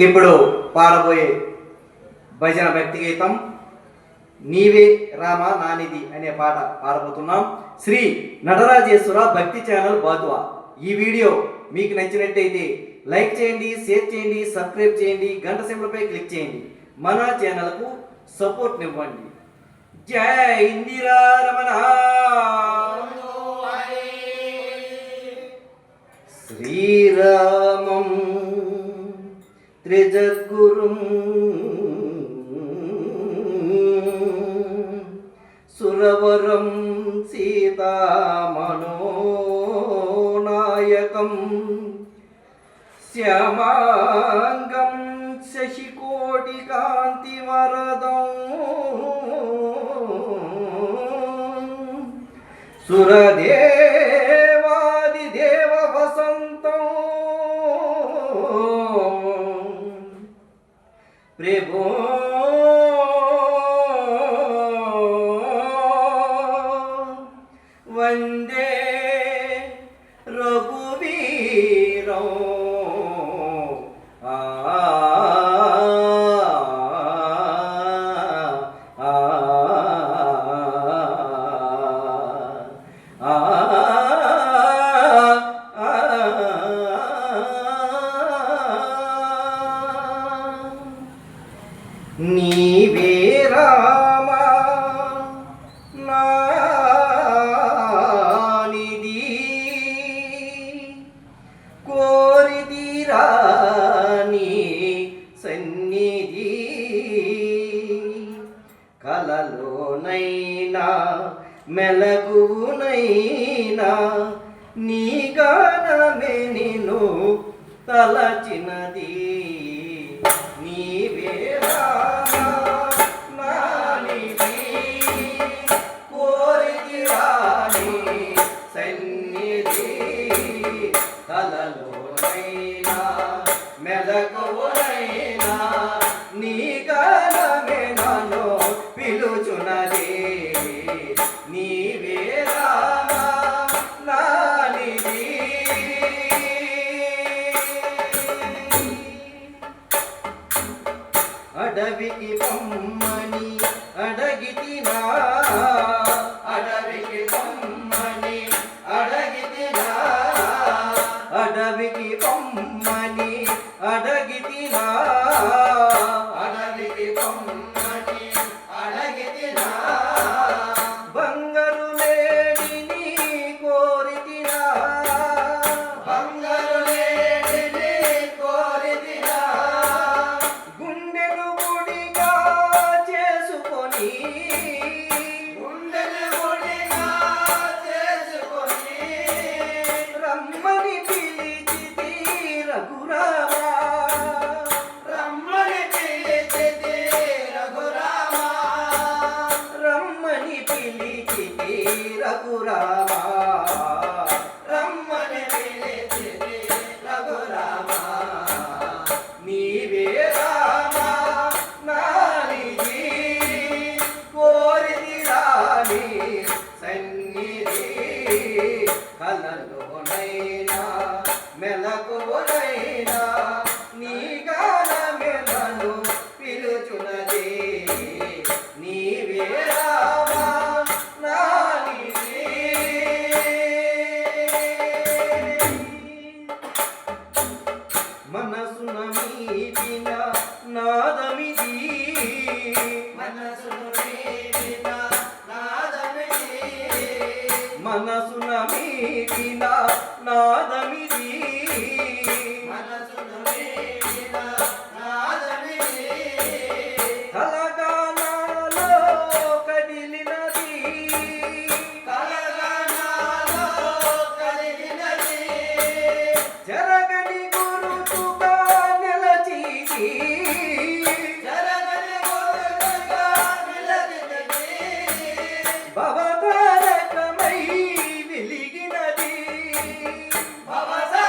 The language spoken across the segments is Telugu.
ఇప్పుడు పాడబోయే భజన భక్తి గీతం నీవే రామ నానిది అనే పాట పాడబోతున్నాం. శ్రీ నటరాజేశ్వర భక్తి ఛానల్ బాతువా. ఈ వీడియో మీకు నచ్చినట్టయితే లైక్ చేయండి, షేర్ చేయండి, సబ్స్క్రైబ్ చేయండి, గంట సింబల్పై క్లిక్ చేయండి. మన ఛానల్కు సపోర్ట్ ఇవ్వండి. జై ఇందిరా రమణ. శ్రీరామం త్రిజద్గురుం సురవరం సీతామనోనాయకం శ్యామాంగం శశికోటికాంతివరదం సురదేవాదిదేవ వసంతం ప్రభో వందే రఘువీరం. నీవే రామ నానిది కోరిదిరాని సన్నిధి కలలోనైనా మెలగునైనా నీ గానమే నిన్ను తలచినది. నీవే రామ నానిది కోరిదిరాని సన్నిధి కలలోనైనా మెలకువనైనా నీ గానమే నన్ను పిలుచునది. నీవే రామ నానిది. అడవికి పొమ్మని అడగితినా, అడవికి పొమ్మని అడగితినా, అడవికి పొమ్మని అడగితినా, అడవికి పొమ్మని అడగితినా, బంగారు లేడిని కోరితినా, బంగారు లేడిని కోరితినా, గుండెను గుడిగా చేసుకొని, గుండెను గుడిగా చేసుకొని రమ్మని పిలిచితి రఘురామ, రమ్మని పిలిచితి రఘురామ, రమ్మని పిలిచితి రఘురామ, రమ్మని పిలిచితి రఘురామ. నీవే రామ నానిది కోరిదిరాని సన్నిధి కలలోనైనా మెలకువనైనా నీ గానమే నన్ను పిలుచునది. నీవే రామ నానిది. మనసున మీటిన నాదమిది, మనసున మీటిన నాదమిది, మనసున మీటిన నాదమిది, మనసున మీటిన నాదమిది, కలగానాలో కదిలినది, కలగానాలో కదిలినది, జరగని గురుతుగా నిలచితి, జరగని గురుతుగా నిలచితి, భవతారకమై వెలిగినది, భవతారకమై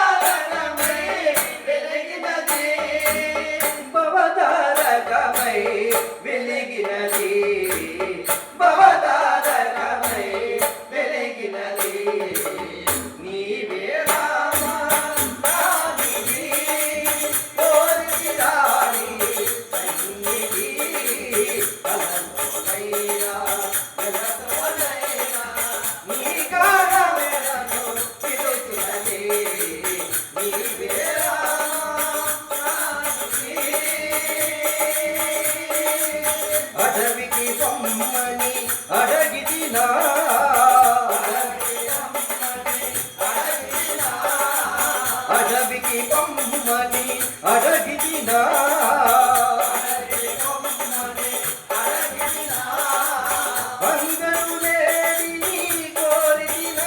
అందరూ లేని నీ కోరిన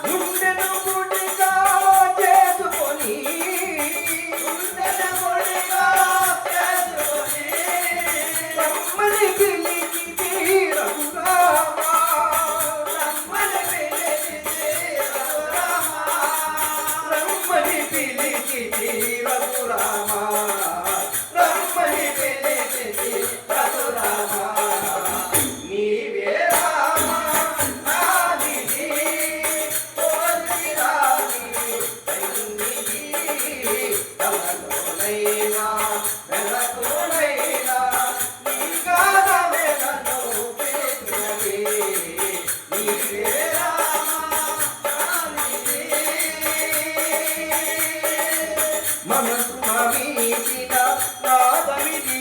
గుండెను గుడిగా చేసుకొని రమ్మని పిలిచి రఘురామా రమ్మని పిలిచి రఘురామా రమ్మని పిలిచి రఘురామా నీవే రామా నానిది కోరి రాని సన్నిధి కలలోనైనా వెలకునైనా నీ గానమే నన్ను పిలిచినది నీవే రామా నానిది మనసు నమీచిన నాదమిది